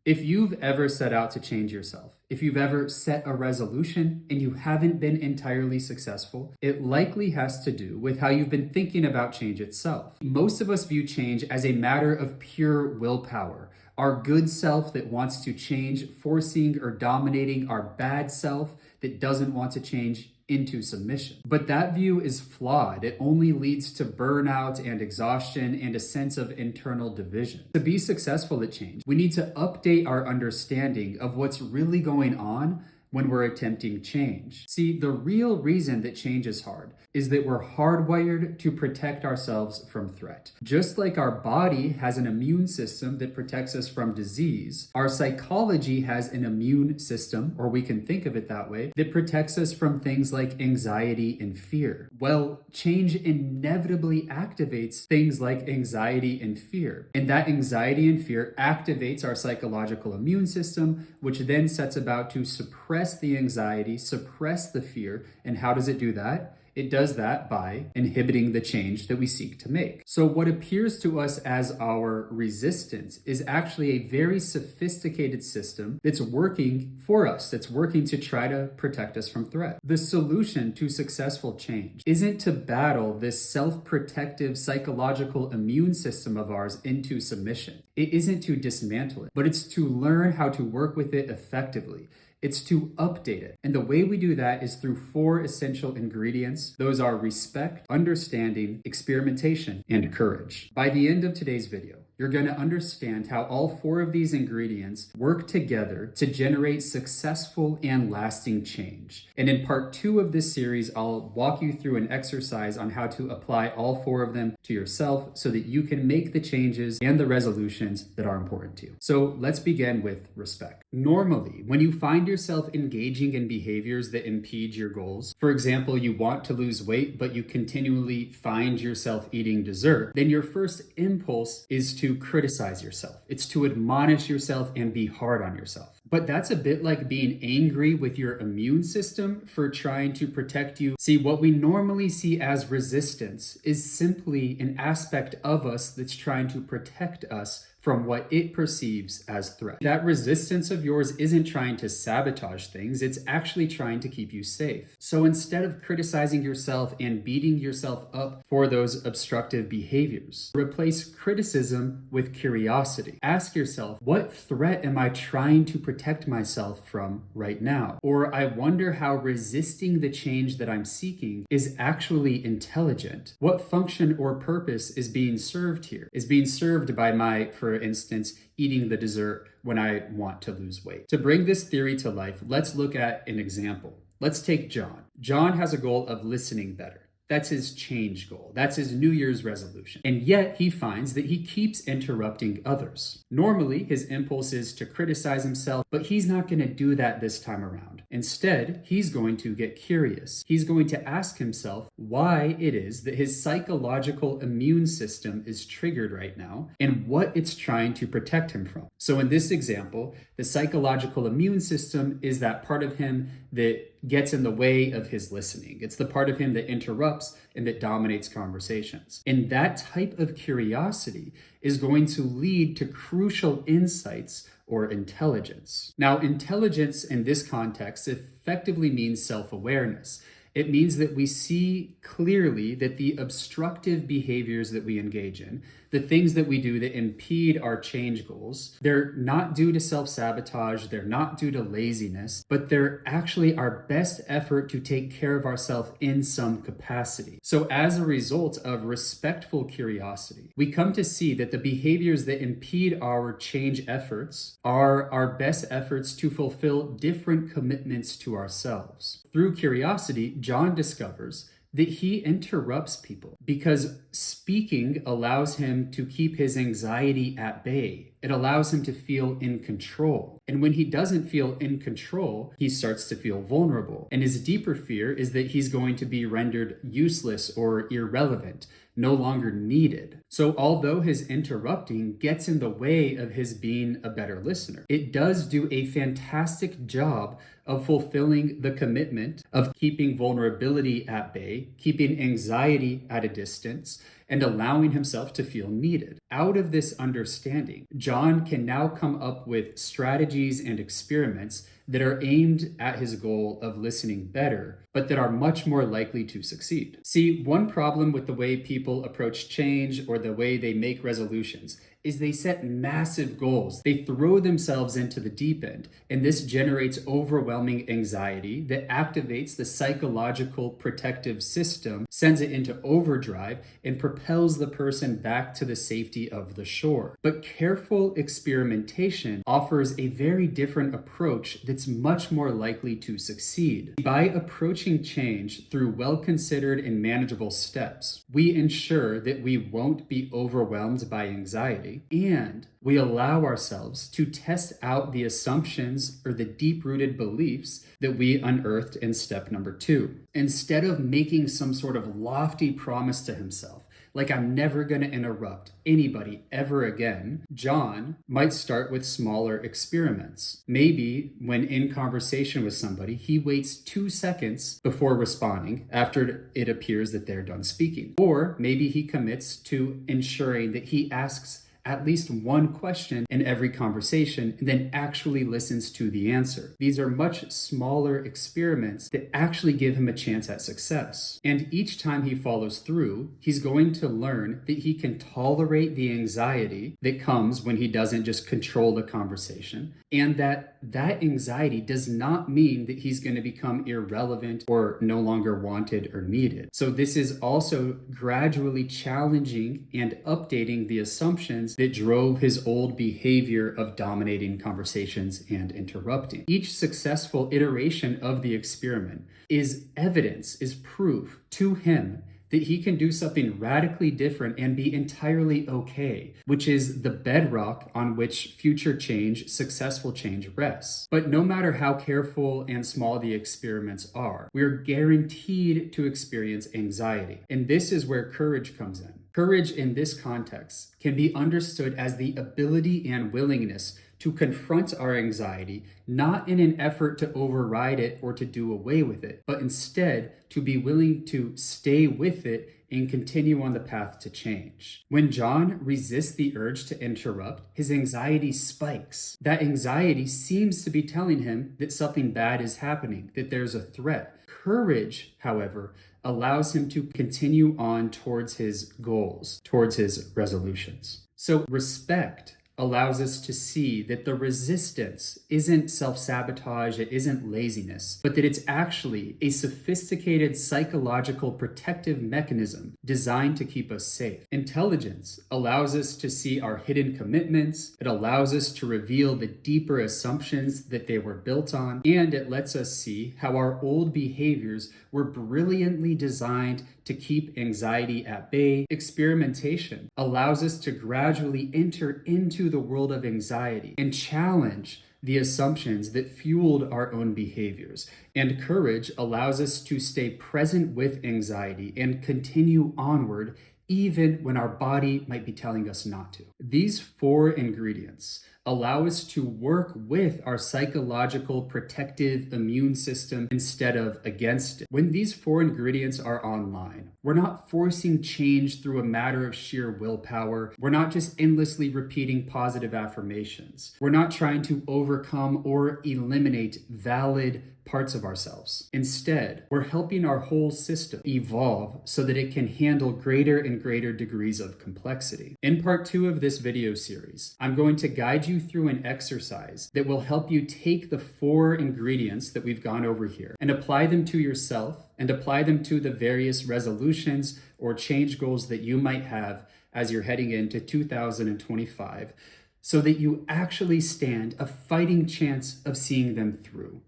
If you've ever set out to change yourself, if you've ever set a resolution and you haven't been entirely successful, it likely has to do with how you've been thinking about change itself. Most of us view change as a matter of pure willpower. Our good self that wants to change, forcing or dominating our bad self that doesn't want to change into submission. But that view is flawed. It only leads to burnout and exhaustion and a sense of internal division. To be successful at change, we need to update our understanding of what's really going on when we're attempting change. See, the real reason that change is hard is that we're hardwired to protect ourselves from threat. Just like our body has an immune system that protects us from disease, our psychology has an immune system, or we can think of it that way, that protects us from things like anxiety and fear. Well, change inevitably activates things like anxiety and fear. And that anxiety and fear activates our psychological immune system, which then sets about to suppress the anxiety, suppress the fear. And how does it do that? It does that by inhibiting the change that we seek to make. So what appears to us as our resistance is actually a very sophisticated system that's working for us, that's working to try to protect us from threat. The solution to successful change isn't to battle this self-protective psychological immune system of ours into submission. It isn't to dismantle it, but it's to learn how to work with it effectively. It's to update it. And the way we do that is through 4 essential ingredients. Those are respect, understanding, experimentation, and courage. By the end of today's video, you're going to understand how all 4 of these ingredients work together to generate successful and lasting change. And in part 2 of this series, I'll walk you through an exercise on how to apply all 4 of them to yourself so that you can make the changes and the resolutions that are important to you. So let's begin with respect. Normally, when you find yourself engaging in behaviors that impede your goals, for example, you want to lose weight, but you continually find yourself eating dessert, then your first impulse is to criticize yourself. It's to admonish yourself and be hard on yourself. But that's a bit like being angry with your immune system for trying to protect you. See, what we normally see as resistance is simply an aspect of us that's trying to protect us from what it perceives as threat. That resistance of yours isn't trying to sabotage things, it's actually trying to keep you safe. So instead of criticizing yourself and beating yourself up for those obstructive behaviors, replace criticism with curiosity. Ask yourself, what threat am I trying to protect myself from right now? Or I wonder how resisting the change that I'm seeking is actually intelligent. What function or purpose is being served here? Is being served by my, for instance, eating the dessert when I want to lose weight. To bring this theory to life, let's look at an example. Let's take John. John has a goal of listening better. That's his change goal. That's his New Year's resolution. And yet he finds that he keeps interrupting others. Normally, his impulse is to criticize himself, but he's not going to do that this time around. Instead, he's going to get curious. He's going to ask himself why it is that his psychological immune system is triggered right now and what it's trying to protect him from. So in this example, the psychological immune system is that part of him that gets in the way of his listening. It's the part of him that interrupts and that dominates conversations. And that type of curiosity is going to lead to crucial insights or intelligence. Now, intelligence in this context effectively means self-awareness. It means that we see clearly that the obstructive behaviors that we engage in, the things that we do that impede our change goals, they're not due to self-sabotage, they're not due to laziness, but they're actually our best effort to take care of ourselves in some capacity. So as a result of respectful curiosity, we come to see that the behaviors that impede our change efforts are our best efforts to fulfill different commitments to ourselves. Through curiosity, John discovers that he interrupts people because speaking allows him to keep his anxiety at bay. It allows him to feel in control. And when he doesn't feel in control, he starts to feel vulnerable. And his deeper fear is that he's going to be rendered useless or irrelevant, no longer needed. So although his interrupting gets in the way of his being a better listener, it does do a fantastic job of fulfilling the commitment of keeping vulnerability at bay, keeping anxiety at a distance, and allowing himself to feel needed. Out of this understanding, John can now come up with strategies and experiments that are aimed at his goal of listening better, but that are much more likely to succeed. See, one problem with the way people approach change or the way they make resolutions is they set massive goals. They throw themselves into the deep end, and this generates overwhelming anxiety that activates the psychological protective system, sends it into overdrive, and propels the person back to the safety of the shore. But careful experimentation offers a very different approach that's much more likely to succeed. By approaching change through well-considered and manageable steps, we ensure that we won't be overwhelmed by anxiety, and we allow ourselves to test out the assumptions or the deep-rooted beliefs that we unearthed in step number 2. Instead of making some sort of lofty promise to himself, like I'm never going to interrupt anybody ever again, John might start with smaller experiments. Maybe when in conversation with somebody, he waits 2 seconds before responding after it appears that they're done speaking. Or maybe he commits to ensuring that he asks at least one question in every conversation and then actually listens to the answer. These are much smaller experiments that actually give him a chance at success. And each time he follows through, he's going to learn that he can tolerate the anxiety that comes when he doesn't just control the conversation, and that anxiety does not mean that he's going to become irrelevant or no longer wanted or needed. So this is also gradually challenging and updating the assumptions that drove his old behavior of dominating conversations and interrupting. Each successful iteration of the experiment is evidence, is proof to him that he can do something radically different and be entirely okay, which is the bedrock on which future change, successful change, rests. But no matter how careful and small the experiments are, we are guaranteed to experience anxiety. And this is where courage comes in. Courage in this context can be understood as the ability and willingness to confront our anxiety, not in an effort to override it or to do away with it, but instead to be willing to stay with it and continue on the path to change. When John resists the urge to interrupt, his anxiety spikes. That anxiety seems to be telling him that something bad is happening, that there's a threat. Courage, however, allows him to continue on towards his goals, towards his resolutions. So respect allows us to see that the resistance isn't self-sabotage, it isn't laziness, but that it's actually a sophisticated psychological protective mechanism designed to keep us safe. Intelligence allows us to see our hidden commitments, it allows us to reveal the deeper assumptions that they were built on, and it lets us see how our old behaviors were brilliantly designed to keep anxiety at bay. Experimentation allows us to gradually enter into the world of anxiety and challenge the assumptions that fueled our own behaviors. And courage allows us to stay present with anxiety and continue onward even when our body might be telling us not to. These 4 ingredients allow us to work with our psychological protective immune system instead of against it. When these 4 ingredients are online, we're not forcing change through a matter of sheer willpower. We're not just endlessly repeating positive affirmations. We're not trying to overcome or eliminate valid parts of ourselves. Instead, we're helping our whole system evolve so that it can handle greater and greater degrees of complexity. In part 2 of this video series, I'm going to guide you through an exercise that will help you take the 4 ingredients that we've gone over here and apply them to yourself and apply them to the various resolutions or change goals that you might have as you're heading into 2025, so that you actually stand a fighting chance of seeing them through.